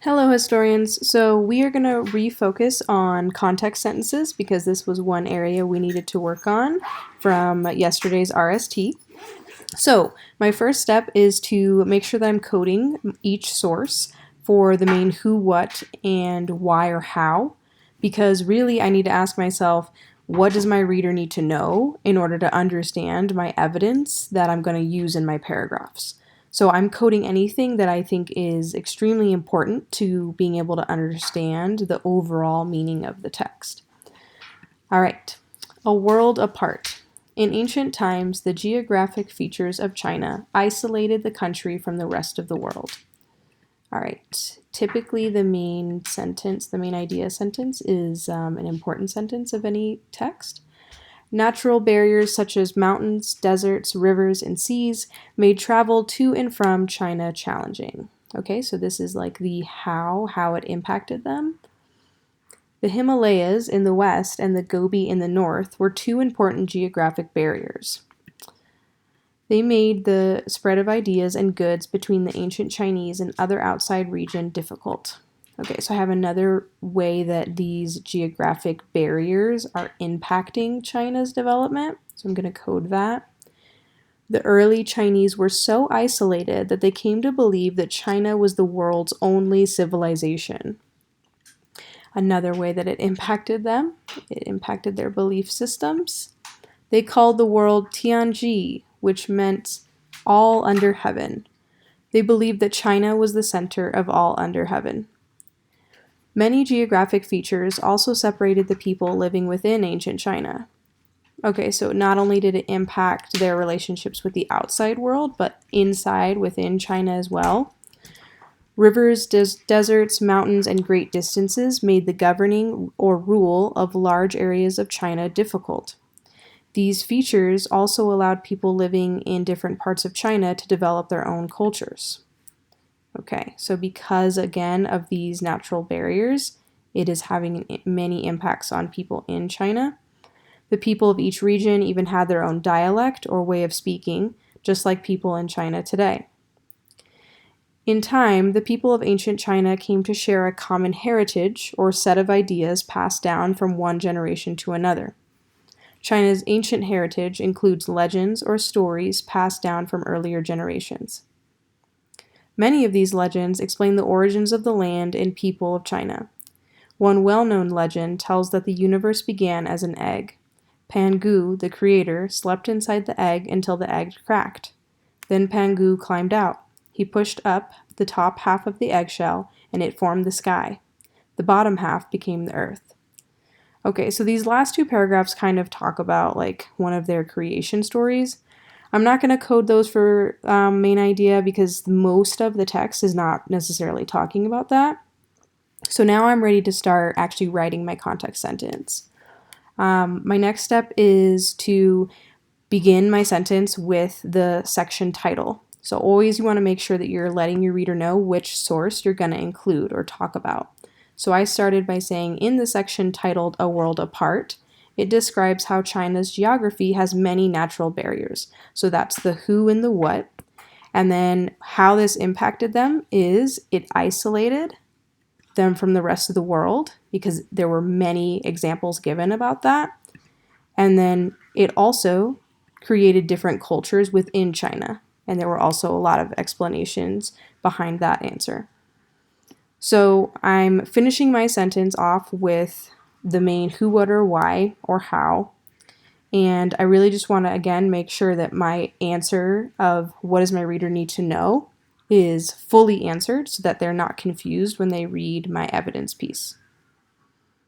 Hello, historians. So we are going to refocus on context sentences because this was one area we needed to work on from yesterday's RST. So my first step is to make sure that I'm coding each source for the main who, what, and why or how, because really I need to ask myself, what does my reader need to know in order to understand my evidence that I'm going to use in my paragraphs? So I'm coding anything that I think is extremely important to being able to understand the overall meaning of the text. All right, a world apart. In ancient times, the geographic features of China isolated the country from the rest of the world. All right, typically the main idea sentence is an important sentence of any text. Natural barriers such as mountains, deserts, rivers, and seas made travel to and from China challenging. Okay, so this is like the how it impacted them. The Himalayas in the west and the Gobi in the north were two important geographic barriers. They made the spread of ideas and goods between the ancient Chinese and other outside region difficult. Okay, so I have another way that these geographic barriers are impacting China's development. So I'm going to code that. The early Chinese were so isolated that they came to believe that China was the world's only civilization. Another way that it impacted them, it impacted their belief systems. They called the world Tianji, which meant all under heaven. They believed that China was the center of all under heaven. Many geographic features also separated the people living within ancient China. Okay, so not only did it impact their relationships with the outside world, but inside within China as well. Rivers, deserts, mountains, and great distances made the governing or rule of large areas of China difficult. These features also allowed people living in different parts of China to develop their own cultures. Okay, so because again of these natural barriers, it is having many impacts on people in China. The people of each region even had their own dialect or way of speaking, just like people in China today. In time, the people of ancient China came to share a common heritage or set of ideas passed down from one generation to another. China's ancient heritage includes legends or stories passed down from earlier generations. Many of these legends explain the origins of the land and people of China. One well-known legend tells that the universe began as an egg. Pangu, the creator, slept inside the egg until the egg cracked. Then Pangu climbed out. He pushed up the top half of the eggshell, and it formed the sky. The bottom half became the earth. Okay, so these last two paragraphs kind of talk about like one of their creation stories. I'm not going to code those for main idea because most of the text is not necessarily talking about that. So now I'm ready to start actually writing my context sentence. My next step is to begin my sentence with the section title. So always you want to make sure that you're letting your reader know which source you're going to include or talk about. So I started by saying in the section titled A World Apart, it describes how China's geography has many natural barriers. So that's the who and the what. And then how this impacted them is it isolated them from the rest of the world because there were many examples given about that. And then it also created different cultures within China. And there were also a lot of explanations behind that answer. So I'm finishing my sentence off with the main who, what, or why, or how. And I really just want to, again, make sure that my answer of what does my reader need to know is fully answered so that they're not confused when they read my evidence piece.